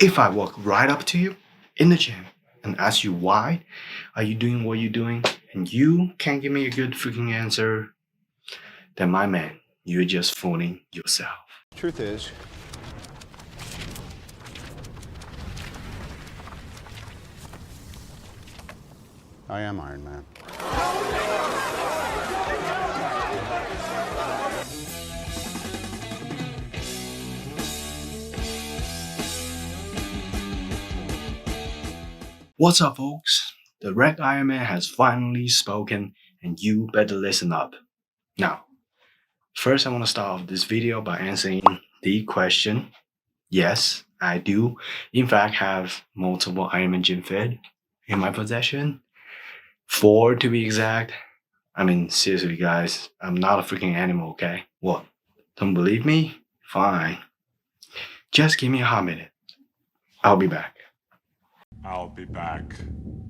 If I walk right up to you in the gym and ask you why are you doing what you're doing and you can't give me a good freaking answer, then my man, you're just fooling yourself. Truth is, I am Iron Man. What's up, folks? The Red Iron Man has finally spoken, and you better listen up. Now, first I want to start off this video by answering the question. Yes, I do, in fact, have multiple Iron Man gym fit in my possession. 4 to be exact. I mean, seriously, guys, I'm not a freaking animal, okay? What? Don't believe me? Fine. Just give me a hot minute. I'll be back. I'll be back.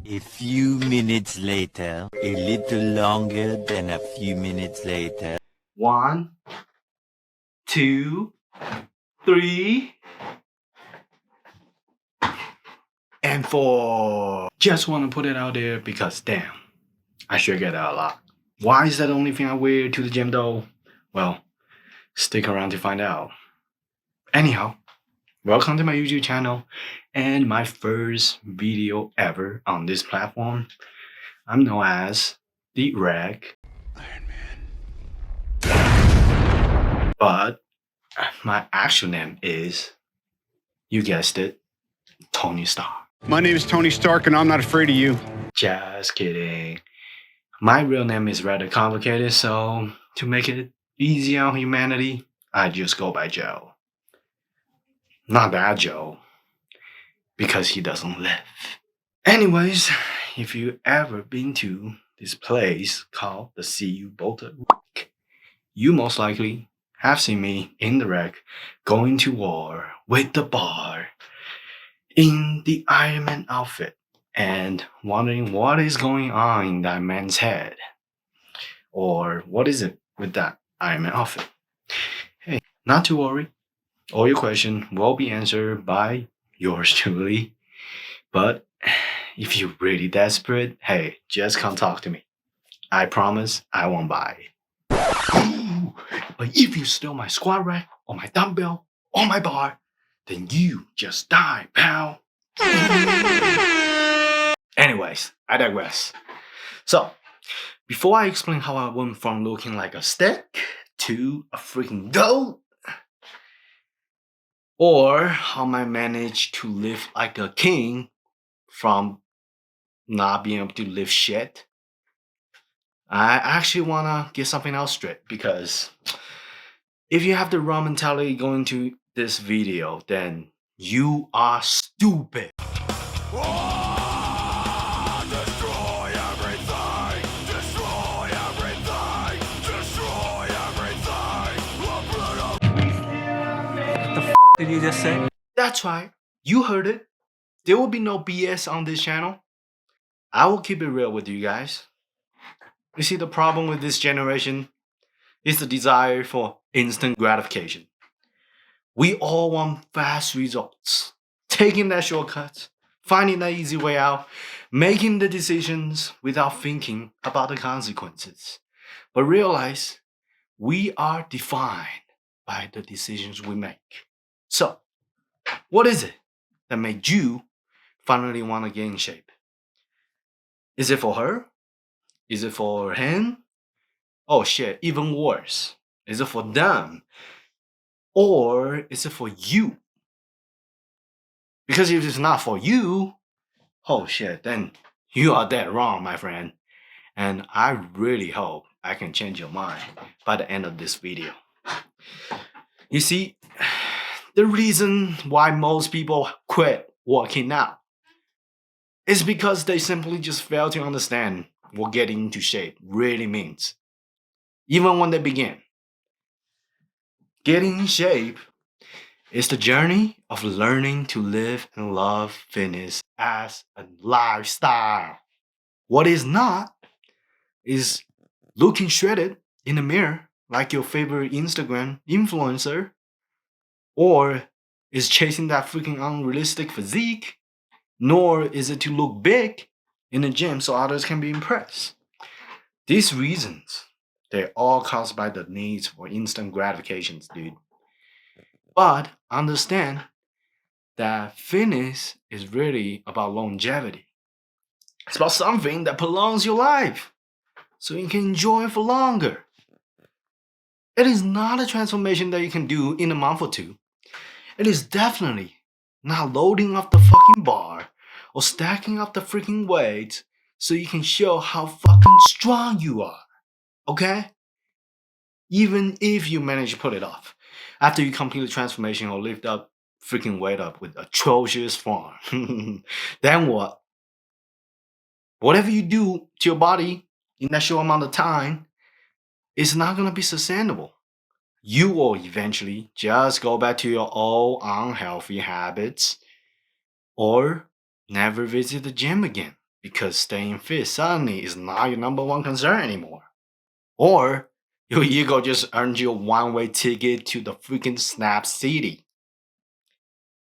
A few minutes later, a little longer than a few minutes later. 1, 2, 3, and 4. Just want to put it out there because damn, I sure get that a lot. Why is that the only thing I wear to the gym though? Well, stick around to find out. Anyhow, welcome to my YouTube channel and my first video ever on this platform. I'm known as the Reg Iron Man. but my actual name is, you guessed it, Tony Stark. My name is Tony Stark, and I'm not afraid of you. Just kidding. My real name is rather complicated, so to make it easy on humanity, I just go by Joe. Not that Joe, because he doesn't live. Anyways, if you ever been to this place called the CU Bolted Wreck, you most likely have seen me in the wreck going to war with the bar in the Iron Man outfit and wondering what is going on in that man's head. Or what is it with that Iron Man outfit? Hey, not to worry. All your questions will be answered by yours truly. But if you're really desperate, hey, just come talk to me. I promise I won't buy. But if you steal my squat rack or my dumbbell or my bar, then you just die, pal. Anyways, I digress. So, before I explain how I went from looking like a stick to a freaking goat, or how I managed to live like a king from not being able to live shit, I actually wanna get something else straight, because if you have the wrong mentality going to this video, then you are stupid. Destroy everything! Destroy everything! Destroy everything! Did you just say? That's right, you heard it. There will be no BS on this channel. I will keep it real with you guys. You see, the problem with this generation is the desire for instant gratification. We all want fast results. Taking that shortcut, finding that easy way out, making the decisions without thinking about the consequences. But realize we are defined by the decisions we make. So, what is it that made you finally want to get in shape? Is it for her? Is it for him? Oh shit, even worse. Is it for them? Or is it for you? Because if it's not for you, oh shit, then you are dead wrong, my friend. And I really hope I can change your mind by the end of this video. You see, the reason why most people quit working out is because they simply just fail to understand what getting into shape really means. Even when they begin. Getting in shape is the journey of learning to live and love fitness as a lifestyle. What is not is looking shredded in the mirror like your favorite Instagram influencer, or is chasing that freaking unrealistic physique, nor is it to look big in the gym so others can be impressed. These reasons, they're all caused by the needs for instant gratifications, dude. But understand that fitness is really about longevity. It's about something that prolongs your life so you can enjoy it for longer. It is not a transformation that you can do in a month or two. It is definitely not loading up the fucking bar or stacking up the freaking weights so you can show how fucking strong you are. Okay? Even if you manage to put it off after you complete the transformation or lift up freaking weight up with atrocious form, then what? Whatever you do to your body in that short amount of time is not gonna be sustainable. You will eventually just go back to your old unhealthy habits or never visit the gym again because staying fit suddenly is not your number one concern anymore. Or your ego just earned you a one-way ticket to the freaking Snap City.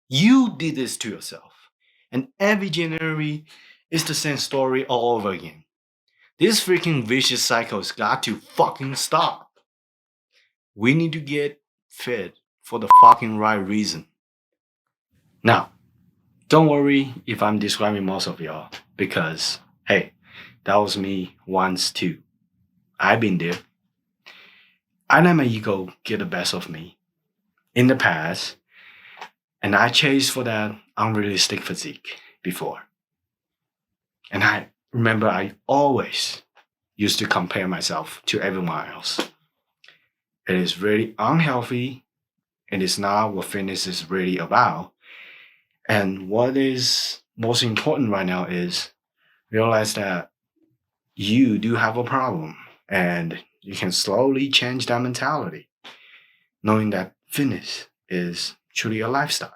You did this to yourself. And every January is the same story all over again. This freaking vicious cycle has got to fucking stop. We need to get fit for the fucking right reason. Now, don't worry if I'm describing most of y'all, because hey, that was me once too. I've been there. I let my ego get the best of me in the past, and I chased for that unrealistic physique before. And I remember I always used to compare myself to everyone else. It is really unhealthy. It is not what fitness is really about. And what is most important right now is realize that you do have a problem and you can slowly change that mentality, knowing that fitness is truly a lifestyle.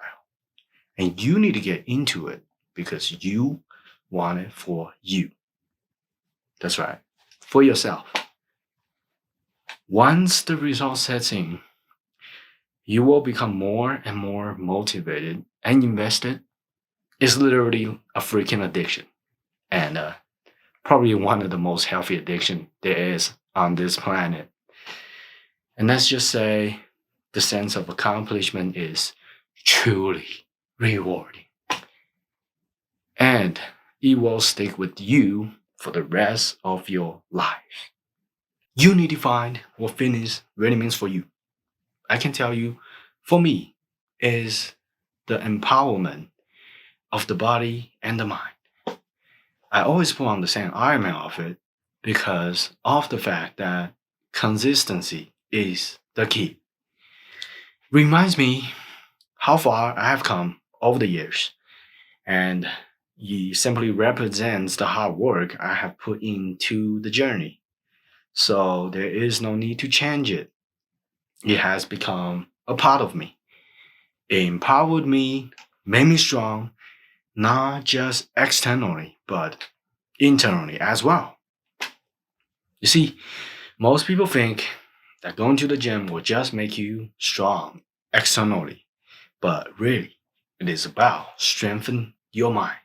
And you need to get into it because you want it for you. That's right, for yourself. Once the result sets in, you will become more and more motivated and invested. It's literally a freaking addiction. And probably one of the most healthy addiction there is on this planet. And let's just say the sense of accomplishment is truly rewarding. And it will stick with you for the rest of your life. You need to find what fitness really means for you. I can tell you, for me, is the empowerment of the body and the mind. I always put on the same Ironman outfit because of the fact that consistency is the key. Reminds me how far I have come over the years, and it simply represents the hard work I have put into the journey. So there is no need to change it. It has become a part of me. It empowered me, made me strong, not just externally, but internally as well. You see, most people think that going to the gym will just make you strong externally, but really, it is about strengthening your mind.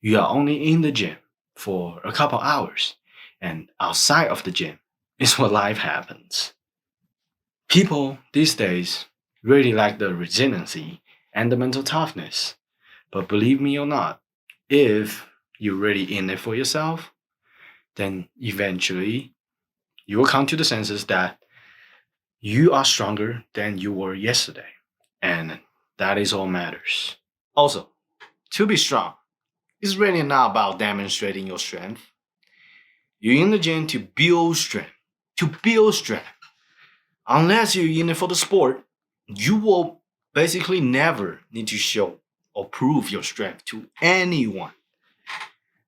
You are only in the gym for a couple hours, and outside of the gym is where life happens. People these days really lack the resiliency and the mental toughness. But believe me or not, if you're really in it for yourself, then eventually you will come to the senses that you are stronger than you were yesterday. And that is all matters. Also, to be strong is really not about demonstrating your strength. You're in the gym to build strength. To build strength. Unless you're in it for the sport, you will basically never need to show or prove your strength to anyone.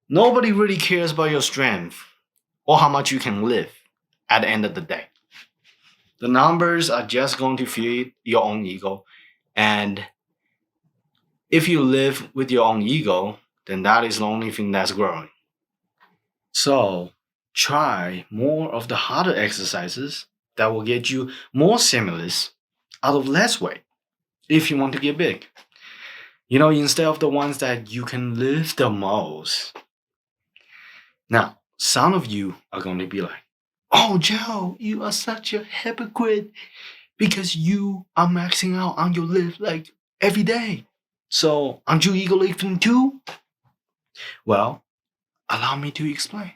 Nobody really cares about your strength or how much you can lift at the end of the day. The numbers are just going to feed your own ego. And if you live with your own ego, then that is the only thing that's growing. So try more of the harder exercises that will get you more stimulus out of less weight. if you want to get big. You know, instead of the ones that you can lift the most. Now, some of you are going to be like, oh, Joe, you are such a hypocrite because you are maxing out on your lift like every day. So, aren't you ego lifting too? Well, allow me to explain.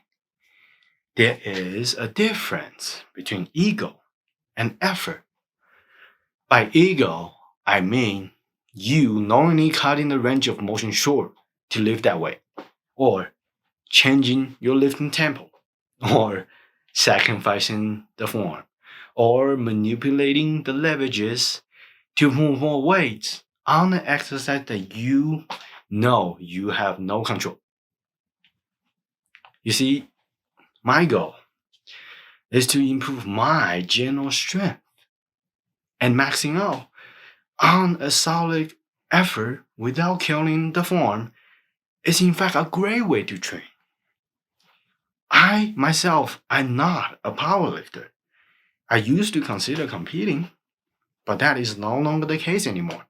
There is a difference between ego and effort. By ego, I mean you knowingly cutting the range of motion short to live that way, or changing your lifting tempo, or sacrificing the form, or manipulating the leverages to move more weights on an exercise that you know you have no control. You see, my goal is to improve my general strength, and maxing out on a solid effort without killing the form is in fact a great way to train. I myself am not a powerlifter. I used to consider competing, but that is no longer the case anymore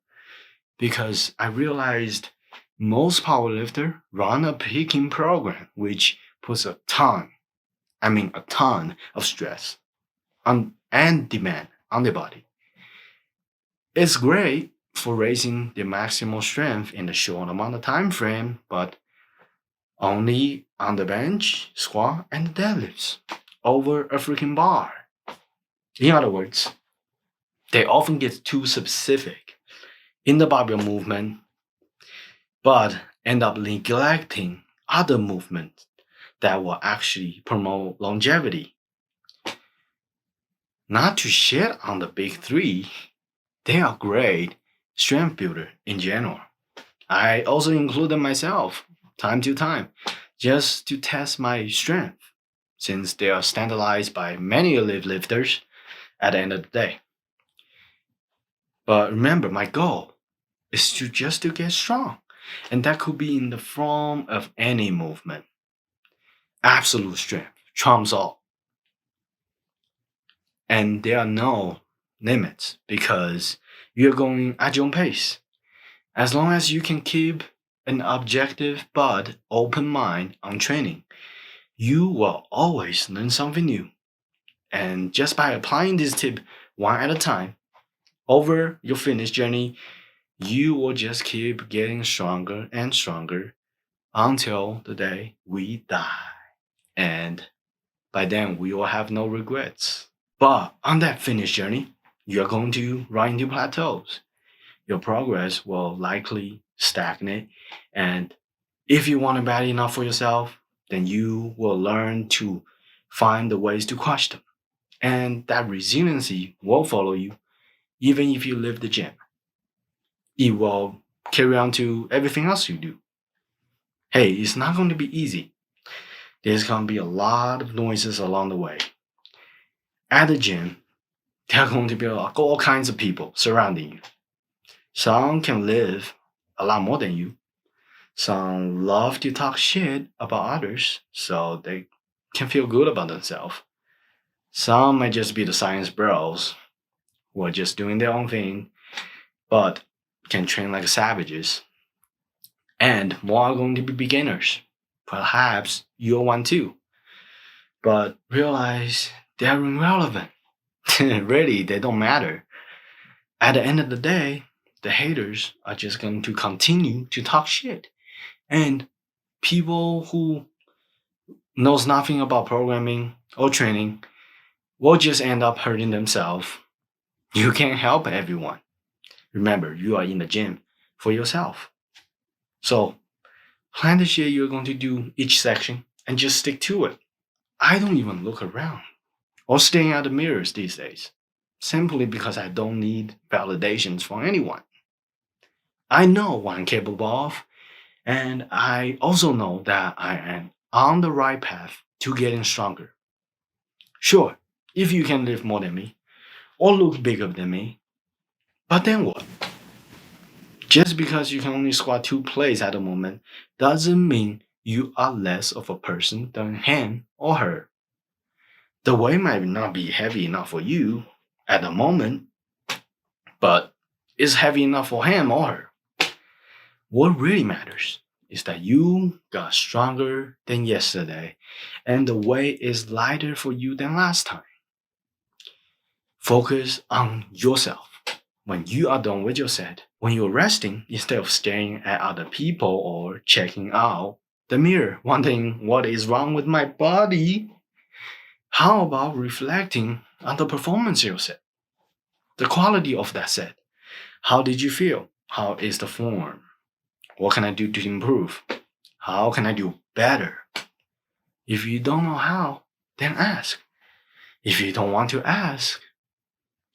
because I realized most powerlifters run a peaking program which puts a ton of stress on and demand on the body. It's great for raising the maximal strength in a short amount of time frame, but only on the bench, squat, and deadlifts over a freaking bar. In other words, they often get too specific in the barbell movement, but end up neglecting other movements that will actually promote longevity. Not to shit on the big three, they are great strength builder in general. I also include them myself time to time just to test my strength since they are standardized by many elite lifters at the end of the day. But remember, my goal is to get strong, and that could be in the form of any movement. Absolute strength trumps all. And there are no limits because you're going at your own pace. As long as you can keep an objective but open mind on training, you will always learn something new. And just by applying this tip one at a time over your fitness journey, you will just keep getting stronger and stronger until the day we die. And by then, we will have no regrets. But on that fitness journey, you're going to run into plateaus. Your progress will likely stagnate. And if you want it bad enough for yourself, then you will learn to find the ways to crush them. And that resiliency will follow you even if you leave the gym. It will carry on to everything else you do. Hey, it's not going to be easy. There's going to be a lot of noises along the way. At the gym, there are going to be all kinds of people surrounding you. Some can live a lot more than you. Some love to talk shit about others so they can feel good about themselves. Some might just be the science bros who are just doing their own thing, but can train like savages. And more are going to be beginners. Perhaps you're one too. But realize they're irrelevant. Really, they don't matter. At the end of the day, the haters are just going to continue to talk shit. And people who knows nothing about programming or training will just end up hurting themselves. You can't help everyone. Remember, you are in the gym for yourself. So, plan the shit you're going to do each section and just stick to it. I don't even look around or stare at the mirrors these days, simply because I don't need validations from anyone. I know what I'm capable of, and I also know that I am on the right path to getting stronger. Sure, if you can lift more than me or look bigger than me, but then what? Just because you can only squat 2 plates at the moment doesn't mean you are less of a person than him or her. The weight might not be heavy enough for you at the moment, but is heavy enough for him or her. What really matters is that you got stronger than yesterday and the weight is lighter for you than last time. Focus on yourself. When you are done with your set, when you're resting, instead of staring at other people or checking out the mirror, wondering what is wrong with my body, how about reflecting on the performance of your set? The quality of that set. How did you feel? How is the form? What can I do to improve? How can I do better? If you don't know how, then ask. If you don't want to ask,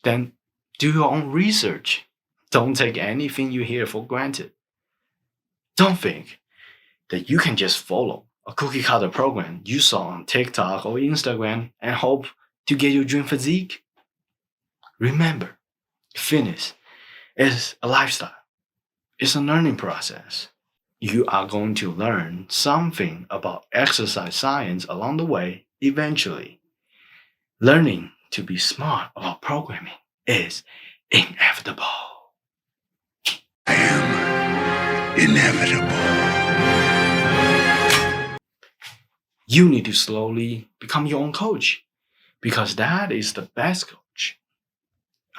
then do your own research. Don't take anything you hear for granted. Don't think that you can just follow a cookie cutter program you saw on TikTok or Instagram and hope to get your dream physique. Remember, fitness is a lifestyle. It's a learning process. You are going to learn something about exercise science along the way eventually. Learning to be smart about programming is inevitable. Inevitable. You need to slowly become your own coach because that is the best coach.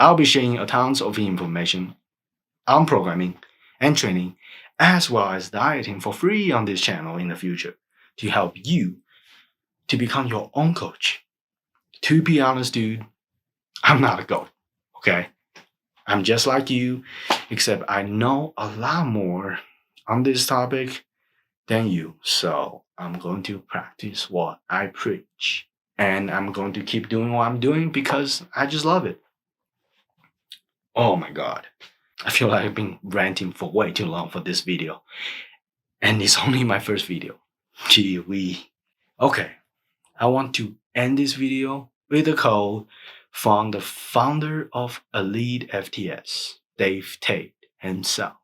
I'll be sharing tons of information on programming and training as well as dieting for free on this channel in the future to help you to become your own coach. To be honest, dude, I'm not a coach, okay? I'm just like you, except I know a lot more on this topic than you. So I'm going to practice what I preach. And I'm going to keep doing what I'm doing because I just love it. Oh my God. I feel like I've been ranting for way too long for this video. And it's only my first video. Gee wee. Okay. I want to end this video with a quote from the founder of Elite FTS, Dave Tate himself.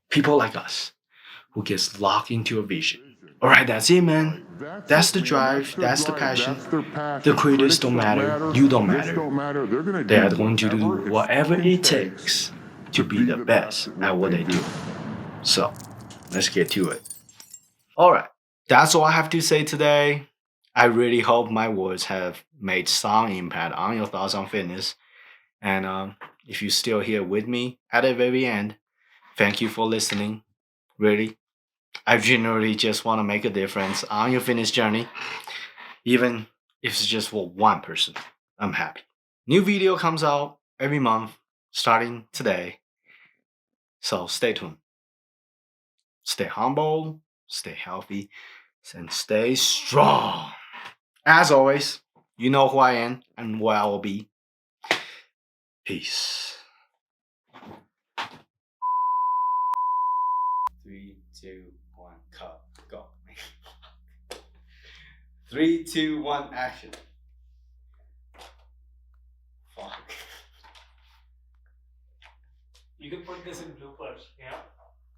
People like us who gets locked into a vision. Alright, that's it, man. That's the drive, that's the passion. The critics don't matter, you don't matter. They are going to do whatever it takes to be the best at what they do. So, let's get to it. Alright, that's all I have to say today. I really hope my words have made some impact on your thoughts on fitness. And if you're still here with me at the very end, thank you for listening. Really, I genuinely just want to make a difference on your fitness journey. Even if it's just for one person, I'm happy. New video comes out every month, starting today. So stay tuned. Stay humble, stay healthy, and stay strong. As always, you know who I am and where I will be. Peace. 3, 2, 1, cut, go. 3, 2, 1, action. Fuck. You can put this in bloopers, yeah?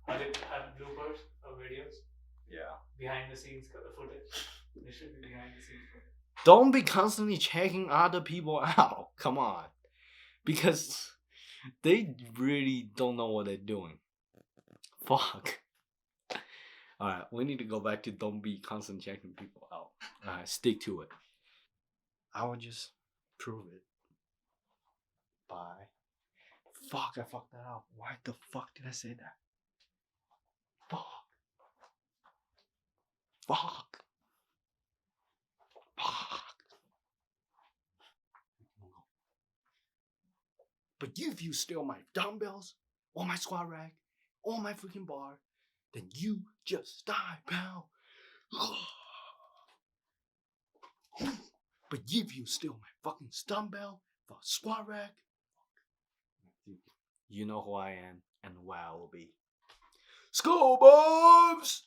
Or it have bloopers or videos Yeah. behind the scenes footage. There should be behind the scenes footage. Don't be constantly checking other people out. Come on. Because they really don't know what they're doing. Fuck. Alright, we need to go back to don't be constantly checking people out. Alright, stick to it. I will just prove it. Bye. Fuck, I fucked that up. Why the fuck did I say that? Fuck. Fuck. Fuck. But if you steal my dumbbells, or my squat rack, or my freaking bar, then you just die, pal. But if you steal my fucking dumbbell, the squat rack, you know who I am and where I will be. Skull Bobs!